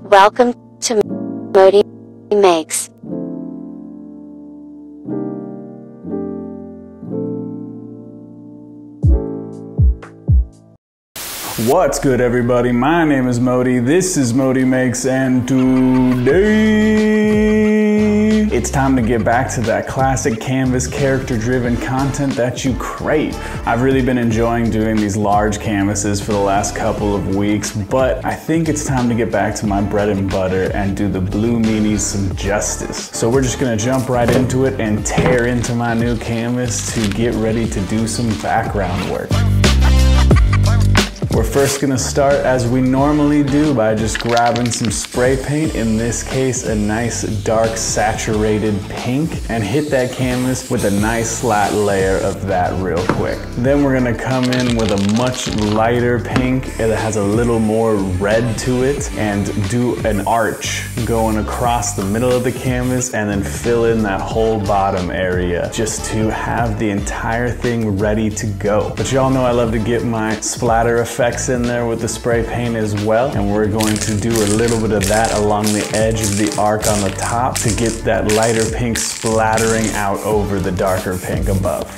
Welcome to ModiMakes. What's good, everybody? My name is Modi, this is ModiMakes, and today it's time to get back to that classic canvas character-driven content that you crave. I've really been enjoying doing these large canvases for the last couple of weeks, but I think it's time to get back to my bread and butter and do the blue meanies some justice. So we're just gonna jump right into it and tear into my new canvas to get ready to do some background work. We're first gonna start as we normally do by just grabbing some spray paint, in this case a nice dark saturated pink, and hit that canvas with a nice flat layer of that real quick. Then we're gonna come in with a much lighter pink that has a little more red to it and do an arch going across the middle of the canvas and then fill in that whole bottom area just to have the entire thing ready to go. But y'all know I love to get my splatter effects in there with the spray paint as well, and we're going to do a little bit of that along the edge of the arc on the top to get that lighter pink splattering out over the darker pink above.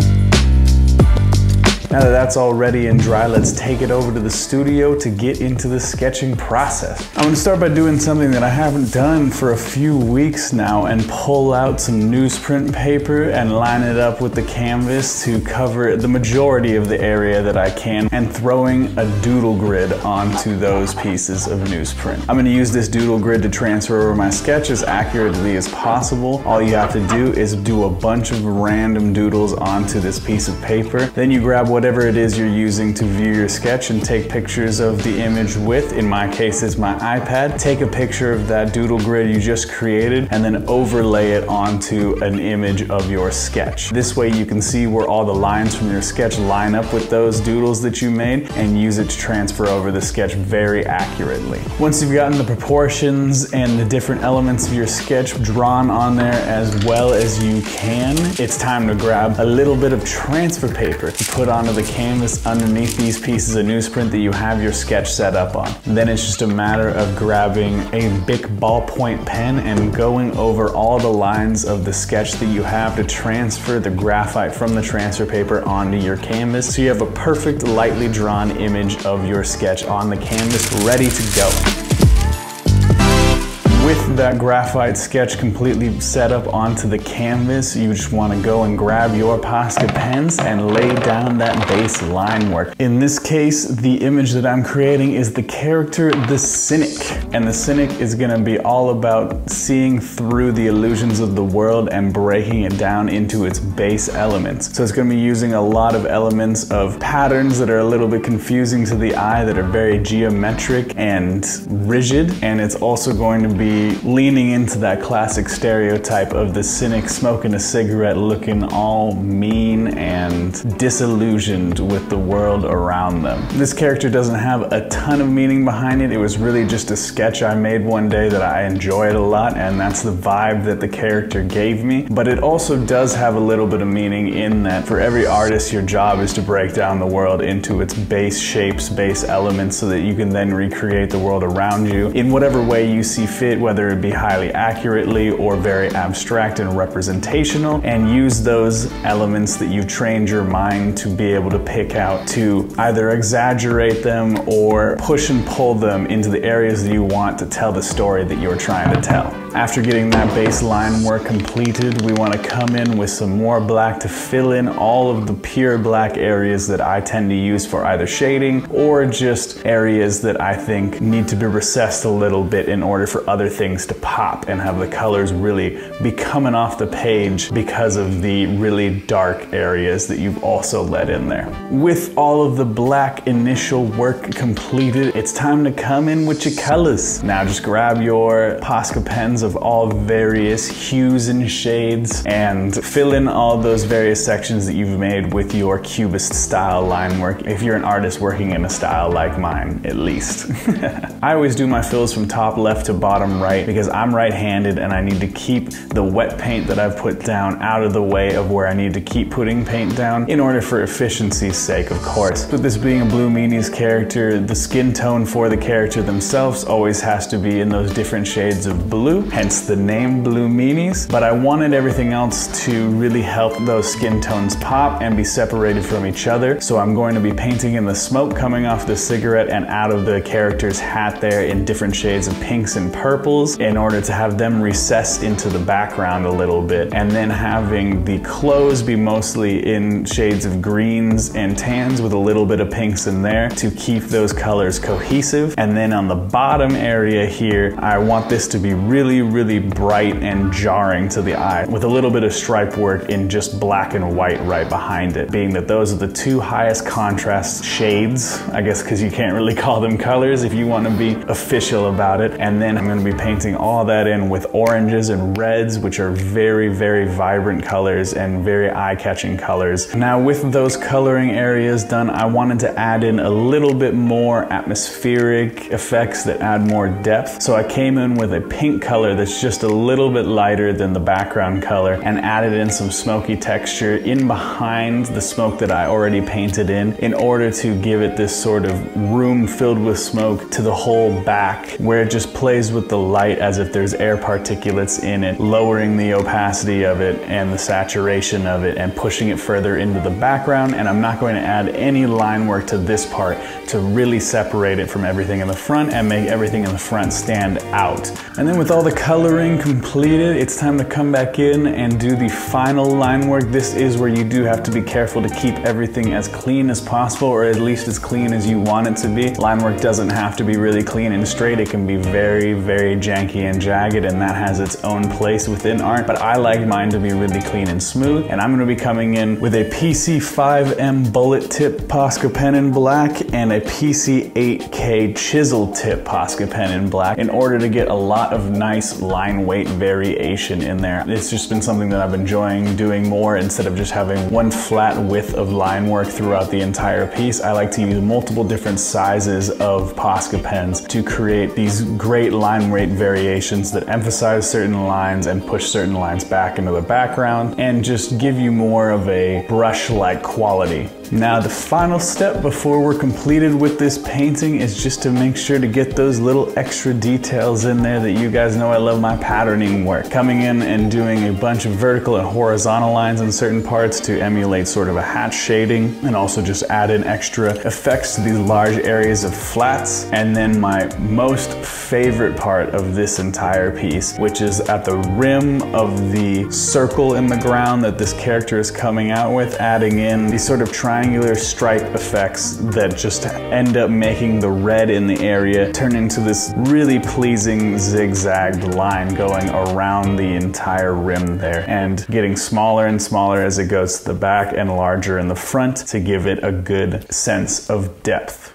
Now that that's all ready and dry, let's take it over to the studio to get into the sketching process. I'm gonna start by doing something that I haven't done for a few weeks now and pull out some newsprint paper and line it up with the canvas to cover the majority of the area that I can, and throwing a doodle grid onto those pieces of newsprint. I'm gonna use this doodle grid to transfer over my sketch as accurately as possible. All you have to do is do a bunch of random doodles onto this piece of paper. Then you grab whatever it is you're using to view your sketch and take pictures of the image with. In my case, it's my iPad. Take a picture of that doodle grid you just created and then overlay it onto an image of your sketch. This way you can see where all the lines from your sketch line up with those doodles that you made and use it to transfer over the sketch very accurately. Once you've gotten the proportions and the different elements of your sketch drawn on there as well as you can, it's time to grab a little bit of transfer paper to put onto the canvas underneath these pieces of newsprint that you have your sketch set up on. Then it's just a matter of grabbing a Bic ballpoint pen and going over all the lines of the sketch that you have to transfer the graphite from the transfer paper onto your canvas, so you have a perfect lightly drawn image of your sketch on the canvas ready to go. With that graphite sketch completely set up onto the canvas, you just want to go and grab your Posca pens and lay down that base line work. In this case, the image that I'm creating is the character, the Cynic. And the Cynic is going to be all about seeing through the illusions of the world and breaking it down into its base elements. So it's going to be using a lot of elements of patterns that are a little bit confusing to the eye, that are very geometric and rigid. And it's also going to be leaning into that classic stereotype of the cynic smoking a cigarette, looking all mean and disillusioned with the world around them. This character doesn't have a ton of meaning behind it. It was really just a sketch I made one day that I enjoyed a lot, and that's the vibe that the character gave me. But it also does have a little bit of meaning in that for every artist, your job is to break down the world into its base shapes, base elements, so that you can then recreate the world around you in whatever way you see fit, whether it be highly accurately or very abstract and representational, and use those elements that you've trained your mind to be able to pick out to either exaggerate them or push and pull them into the areas that you want to tell the story that you're trying to tell. After getting that baseline work completed, we want to come in with some more black to fill in all of the pure black areas that I tend to use for either shading or just areas that I think need to be recessed a little bit in order for other things to pop and have the colors really be coming off the page because of the really dark areas that you've also let in there. With all of the black initial work completed, it's time to come in with your colors. Now just grab your Posca pens of all various hues and shades and fill in all those various sections that you've made with your cubist style line work, if you're an artist working in a style like mine, at least. I always do my fills from top left to bottom right because I'm right-handed and I need to keep the wet paint that I've put down out of the way of where I need to keep putting paint down in order for efficiency's sake, of course. With this being a Blue Meanies character, the skin tone for the character themselves always has to be in those different shades of blue, hence the name Blue Meanies, but I wanted everything else to really help those skin tones pop and be separated from each other. So I'm going to be painting in the smoke coming off the cigarette and out of the character's hat there in different shades of pinks and purples in order to have them recess into the background a little bit, and then having the clothes be mostly in shades of greens and tans with a little bit of pinks in there to keep those colors cohesive. And then on the bottom area here, I want this to be really, really bright and jarring to the eye with a little bit of stripe work in just black and white right behind it, being that those are the two highest contrast shades, I guess, because you can't really call them colors if you want to be official about it. And then I'm going to be painting all that in with oranges and reds, which are very, very vibrant colors and very eye-catching colors. Now with those coloring areas done, I wanted to add in a little bit more atmospheric effects that add more depth. So I came in with a pink color that's just a little bit lighter than the background color and added in some smoky texture in behind the smoke that I already painted in order to give it this sort of room filled with smoke to the whole back, where it just plays with the light as if there's air particulates in it, lowering the opacity of it and the saturation of it and pushing it further into the background. And I'm not going to add any line work to this part to really separate it from everything in the front and make everything in the front stand out. And then with all the coloring completed, it's time to come back in and do the final line work. This is where you do have to be careful to keep everything as clean as possible, or at least as clean as you want it to be. Line work doesn't have to be really clean and straight. It can be very, very janky and jagged, and that has its own place within art, but I like mine to be really clean and smooth. And I'm going to be coming in with a PC5M bullet tip Posca pen in black and a PC8K chisel tip Posca pen in black in order to get a lot of nice line weight variation in there. It's just been something that I've been enjoying doing more. Instead of just having one flat width of line work throughout the entire piece, I like to use multiple different sizes of Posca pens to create these great line weight variations that emphasize certain lines and push certain lines back into the background and just give you more of a brush-like quality. Now the final step before we're completed with this painting is just to make sure to get those little extra details in there that you guys know I love my patterning work. Coming in and doing a bunch of vertical and horizontal lines in certain parts to emulate sort of a hatch shading, and also just add in extra effects to these large areas of flats. And then my most favorite part of this entire piece, which is at the rim of the circle in the ground that this character is coming out with, adding in these sort of triangular stripe effects that just end up making the red in the area turn into this really pleasing zigzagged line going around the entire rim there, and getting smaller and smaller as it goes to the back and larger in the front to give it a good sense of depth.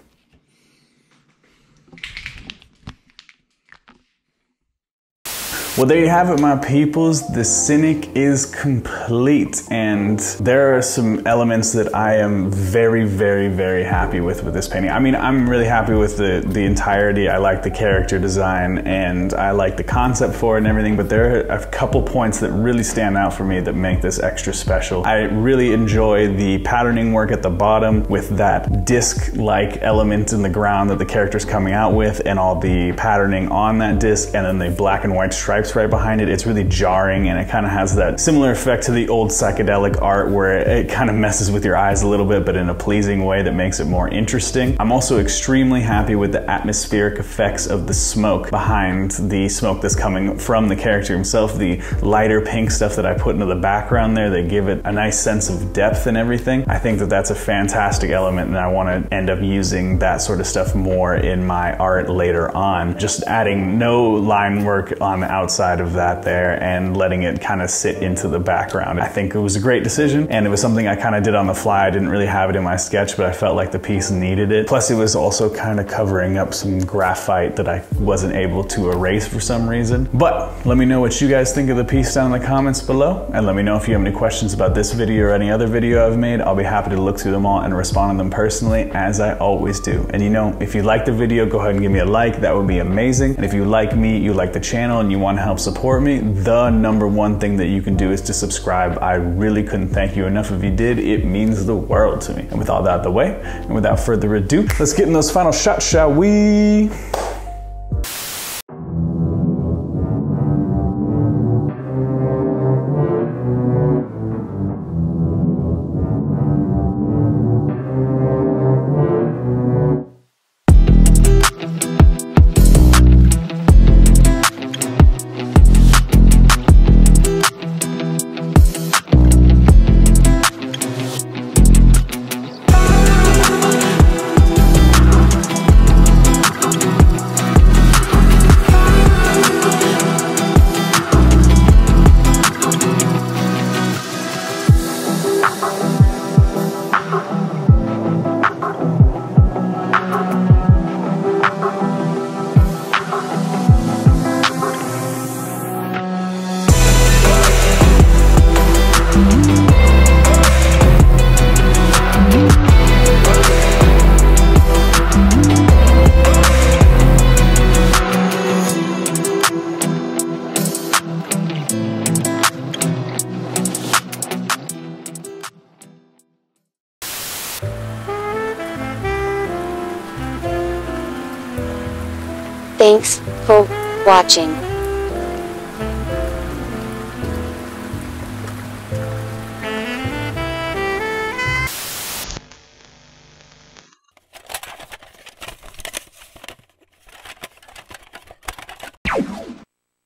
Well, there you have it, my peoples. The Cynic is complete, and there are some elements that I am very, very, very happy with this painting. I mean, I'm really happy with the entirety. I like the character design, and I like the concept for it and everything, but there are a couple points that really stand out for me that make this extra special. I really enjoy the patterning work at the bottom with that disc-like element in the ground that the character's coming out with, and all the patterning on that disc, and then the black and white stripes right behind it. It's really jarring, and it kind of has that similar effect to the old psychedelic art where it kind of messes with your eyes a little bit, but in a pleasing way that makes it more interesting. I'm also extremely happy with the atmospheric effects of the smoke behind the smoke that's coming from the character himself. The lighter pink stuff that I put into the background there, they give it a nice sense of depth and everything. I think that that's a fantastic element, and I want to end up using that sort of stuff more in my art later on. Just adding no line work on the outside outside of that there and letting it kind of sit into the background. I think it was a great decision, and it was something I kind of did on the fly. I didn't really have it in my sketch, but I felt like the piece needed it. Plus it was also kind of covering up some graphite that I wasn't able to erase for some reason. But let me know what you guys think of the piece down in the comments below, and let me know if you have any questions about this video or any other video I've made. I'll be happy to look through them all and respond to them personally, as I always do. And you know, if you like the video, go ahead and give me a like. That would be amazing. And if you like me, you like the channel, and you want to help support me, the number one thing that you can do is to subscribe. I really couldn't thank you enough if you did. It means the world to me. And with all that out of the way, and without further ado, let's get in those final shots, shall we? Thanks for watching.